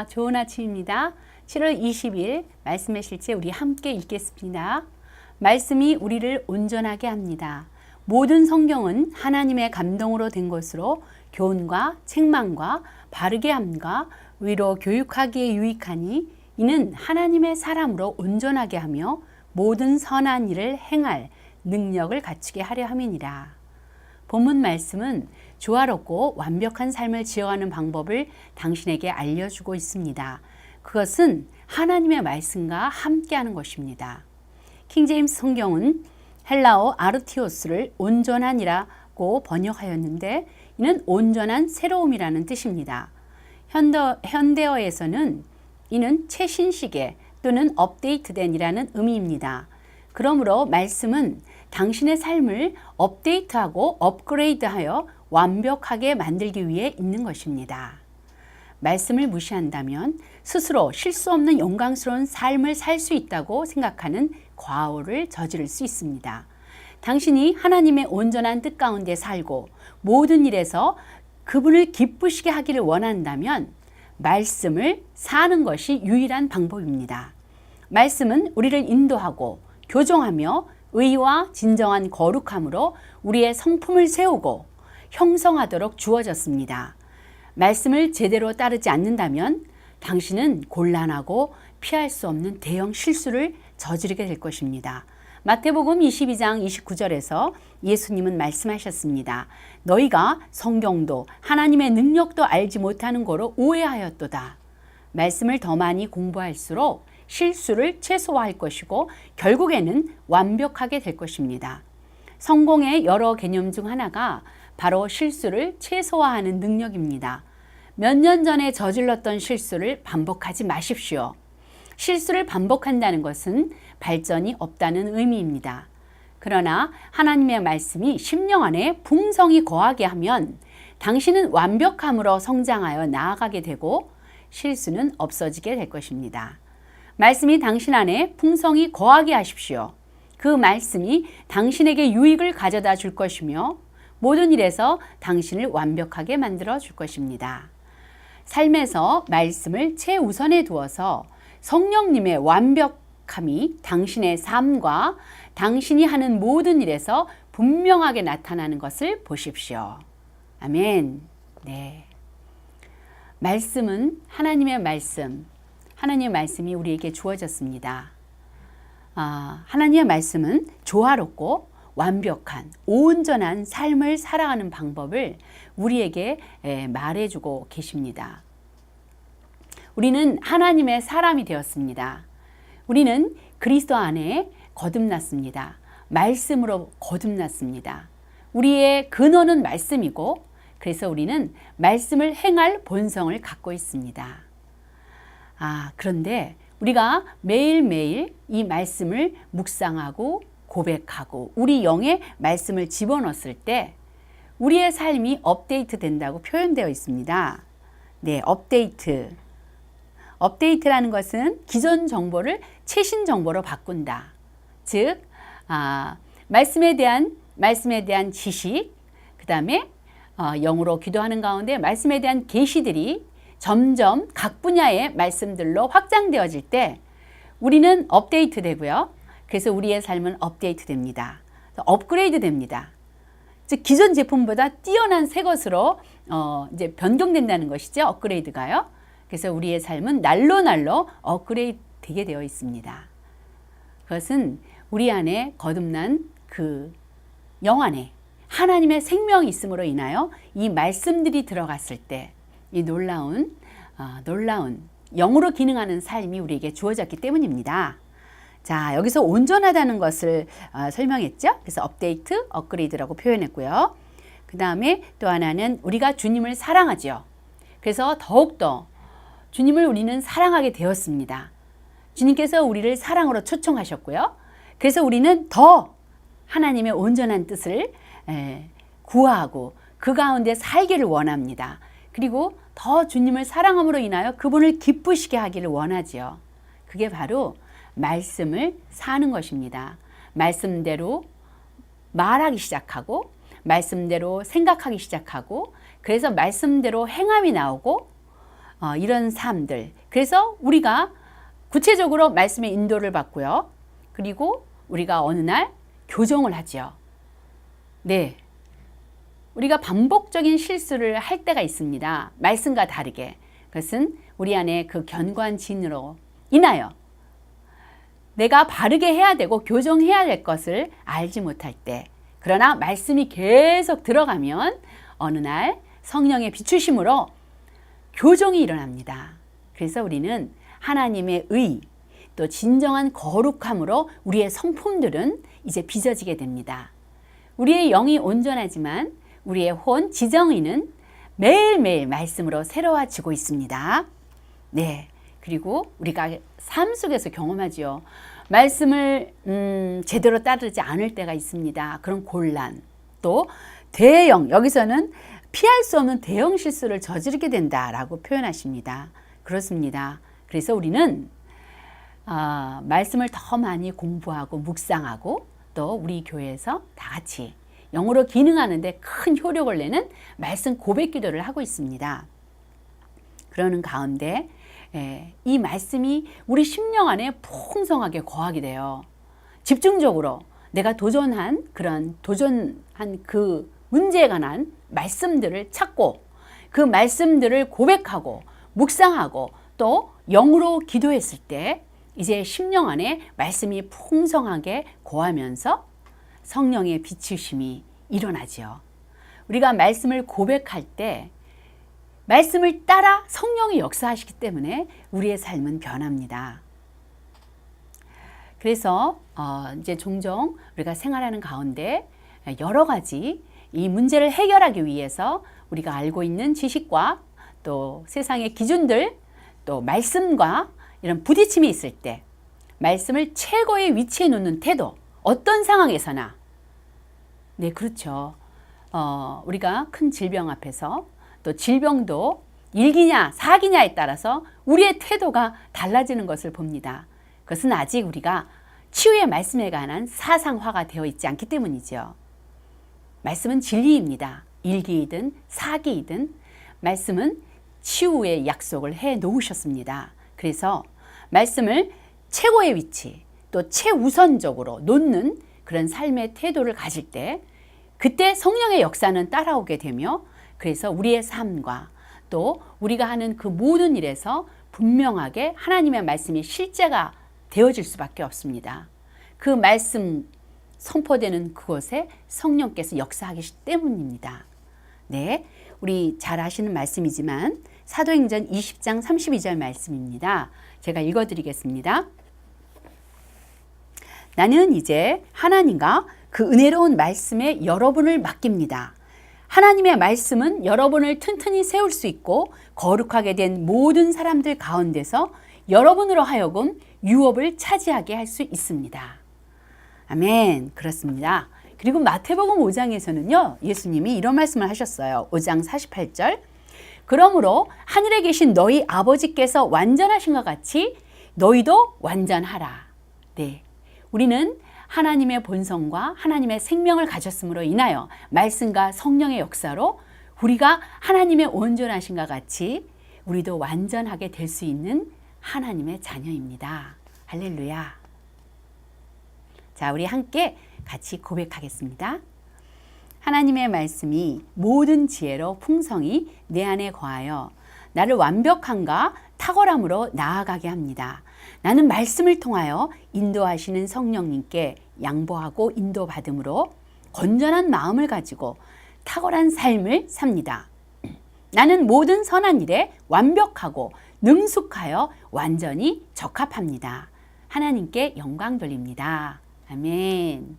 좋은 아침입니다. 7월 20일 말씀의 실제 우리 함께 읽겠습니다. 말씀이 우리를 온전하게 합니다. 모든 성경은 하나님의 감동으로 된 것으로 교훈과 책망과 바르게 함과 위로 교육하기에 유익하니 이는 하나님의 사람으로 온전하게 하며 모든 선한 일을 행할 능력을 갖추게 하려 함이니라. 본문 말씀은 조화롭고 완벽한 삶을 지어가는 방법을 당신에게 알려주고 있습니다. 그것은 하나님의 말씀과 함께하는 것입니다. 킹제임스 성경은 헬라어 아르티오스를 온전한이라고 번역하였는데 이는 온전한 새로움이라는 뜻입니다. 현대어에서는 이는 최신식의 또는 업데이트된이라는 의미입니다. 그러므로 말씀은 당신의 삶을 업데이트하고 업그레이드하여 완벽하게 만들기 위해 있는 것입니다. 말씀을 무시한다면 스스로 실수 없는 영광스러운 삶을 살 수 있다고 생각하는 과오를 저지를 수 있습니다. 당신이 하나님의 온전한 뜻 가운데 살고 모든 일에서 그분을 기쁘시게 하기를 원한다면 말씀을 사는 것이 유일한 방법입니다. 말씀은 우리를 인도하고 교정하며 의와 진정한 거룩함으로 우리의 성품을 세우고 형성하도록 주어졌습니다. 말씀을 제대로 따르지 않는다면 당신은 곤란하고 피할 수 없는 대형 실수를 저지르게 될 것입니다. 마태복음 22장 29절에서 예수님은 말씀하셨습니다. 너희가 성경도 하나님의 능력도 알지 못하는 거로 오해하였도다. 말씀을 더 많이 공부할수록 실수를 최소화할 것이고 결국에는 완벽하게 될 것입니다. 성공의 여러 개념 중 하나가 바로 실수를 최소화하는 능력입니다. 몇 년 전에 저질렀던 실수를 반복하지 마십시오. 실수를 반복한다는 것은 발전이 없다는 의미입니다. 그러나 하나님의 말씀이 심령 안에 풍성이 거하게 하면 당신은 완벽함으로 성장하여 나아가게 되고 실수는 없어지게 될 것입니다. 말씀이 당신 안에 풍성이 거하게 하십시오. 그 말씀이 당신에게 유익을 가져다 줄 것이며 모든 일에서 당신을 완벽하게 만들어 줄 것입니다. 삶에서 말씀을 최우선에 두어서 성령님의 완벽함이 당신의 삶과 당신이 하는 모든 일에서 분명하게 나타나는 것을 보십시오. 아멘. 네. 말씀은 하나님의 말씀이 우리에게 주어졌습니다. 하나님의 말씀은 조화롭고 완벽한 온전한 삶을 살아가는 방법을 우리에게 말해주고 계십니다. 우리는 하나님의 사람이 되었습니다. 우리는 그리스도 안에 거듭났습니다. 말씀으로 거듭났습니다. 우리의 근원은 말씀이고 그래서 우리는 말씀을 행할 본성을 갖고 있습니다. 그런데 우리가 매일매일 이 말씀을 묵상하고 고백하고 우리 영에 말씀을 집어넣었을 때 우리의 삶이 업데이트 된다고 표현되어 있습니다. 네, 업데이트라는 것은 기존 정보를 최신 정보로 바꾼다. 즉, 말씀에 대한 지식, 그 다음에 영으로 기도하는 가운데 말씀에 대한 계시들이 점점 각 분야의 말씀들로 확장되어질 때 우리는 업데이트 되고요. 그래서 우리의 삶은 업데이트 됩니다. 업그레이드 됩니다. 즉 기존 제품보다 뛰어난 새 것으로 이제 변경된다는 것이죠. 업그레이드가요. 그래서 우리의 삶은 날로 업그레이드 되게 되어 있습니다. 그것은 우리 안에 거듭난 그 영 안에 하나님의 생명이 있음으로 인하여 이 말씀들이 들어갔을 때 이 놀라운 영으로 기능하는 삶이 우리에게 주어졌기 때문입니다. 자, 여기서 온전하다는 것을 설명했죠. 그래서 업데이트, 업그레이드라고 표현했고요. 그 다음에 또 하나는 우리가 주님을 사랑하죠. 그래서 더욱더 주님을 우리는 사랑하게 되었습니다. 주님께서 우리를 사랑으로 초청하셨고요. 그래서 우리는 더 하나님의 온전한 뜻을 구하고 그 가운데 살기를 원합니다. 그리고 더 주님을 사랑함으로 인하여 그분을 기쁘시게 하기를 원하지요. 그게 바로 말씀을 사는 것입니다. 말씀대로 말하기 시작하고 말씀대로 생각하기 시작하고 그래서 말씀대로 행함이 나오고 이런 삶들. 그래서 우리가 구체적으로 말씀의 인도를 받고요. 그리고 우리가 어느 날 교정을 하죠. 네. 우리가 반복적인 실수를 할 때가 있습니다. 말씀과 다르게. 그것은 우리 안에 그 견고한 진으로 인하여 내가 바르게 해야 되고 교정해야 될 것을 알지 못할 때, 그러나 말씀이 계속 들어가면 어느 날 성령의 비추심으로 교정이 일어납니다. 그래서 우리는 하나님의 의, 또 진정한 거룩함으로 우리의 성품들은 이제 빚어지게 됩니다. 우리의 영이 온전하지만 우리의 혼, 지정의는 매일매일 말씀으로 새로워지고 있습니다. 네. 그리고 우리가 삶 속에서 경험하죠. 말씀을 제대로 따르지 않을 때가 있습니다. 그런 곤란, 또 대형, 여기서는 피할 수 없는 대형 실수를 저지르게 된다라고 표현하십니다. 그렇습니다. 그래서 우리는 말씀을 더 많이 공부하고 묵상하고 또 우리 교회에서 다 같이 영으로 기능하는데 큰 효력을 내는 말씀 고백 기도를 하고 있습니다. 그러는 가운데 이 말씀이 우리 심령 안에 풍성하게 거하게 돼요. 집중적으로 내가 도전한 그 문제에 관한 말씀들을 찾고 그 말씀들을 고백하고 묵상하고 또 영으로 기도했을 때 이제 심령 안에 말씀이 풍성하게 거하면서 성령의 비추심이 일어나죠. 우리가 말씀을 고백할 때 말씀을 따라 성령이 역사하시기 때문에 우리의 삶은 변합니다. 그래서 이제 종종 우리가 생활하는 가운데 여러 가지 이 문제를 해결하기 위해서 우리가 알고 있는 지식과 또 세상의 기준들, 또 말씀과 이런 부딪힘이 있을 때 말씀을 최고의 위치에 놓는 태도, 어떤 상황에서나, 네, 그렇죠. 우리가 큰 질병 앞에서 또 질병도 일기냐 사기냐에 따라서 우리의 태도가 달라지는 것을 봅니다. 그것은 아직 우리가 치유의 말씀에 관한 사상화가 되어 있지 않기 때문이죠. 말씀은 진리입니다. 일기이든 사기이든 말씀은 치유의 약속을 해 놓으셨습니다. 그래서 말씀을 최고의 위치, 또 최우선적으로 놓는 그런 삶의 태도를 가질 때 그때 성령의 역사는 따라오게 되며 그래서 우리의 삶과 또 우리가 하는 그 모든 일에서 분명하게 하나님의 말씀이 실제가 되어질 수밖에 없습니다. 그 말씀 선포되는 그곳에 성령께서 역사하기 때문입니다. 네, 우리 잘 아시는 말씀이지만 사도행전 20장 32절 말씀입니다. 제가 읽어드리겠습니다. 나는 이제 하나님과 그 은혜로운 말씀에 여러분을 맡깁니다. 하나님의 말씀은 여러분을 튼튼히 세울 수 있고 거룩하게 된 모든 사람들 가운데서 여러분으로 하여금 유업을 차지하게 할 수 있습니다. 아멘. 그렇습니다. 그리고 마태복음 5장에서는요. 예수님이 이런 말씀을 하셨어요. 5장 48절. 그러므로 하늘에 계신 너희 아버지께서 완전하신 것 같이 너희도 완전하라. 네. 우리는 하나님의 본성과 하나님의 생명을 가졌음으로 인하여 말씀과 성령의 역사로 우리가 하나님의 온전하신과 같이 우리도 완전하게 될 수 있는 하나님의 자녀입니다. 할렐루야. 자, 우리 함께 같이 고백하겠습니다. 하나님의 말씀이 모든 지혜로 풍성히 내 안에 거하여 나를 완벽함과 탁월함으로 나아가게 합니다. 나는 말씀을 통하여 인도하시는 성령님께 양보하고 인도받음으로 건전한 마음을 가지고 탁월한 삶을 삽니다. 나는 모든 선한 일에 완벽하고 능숙하여 완전히 적합합니다. 하나님께 영광 돌립니다. 아멘.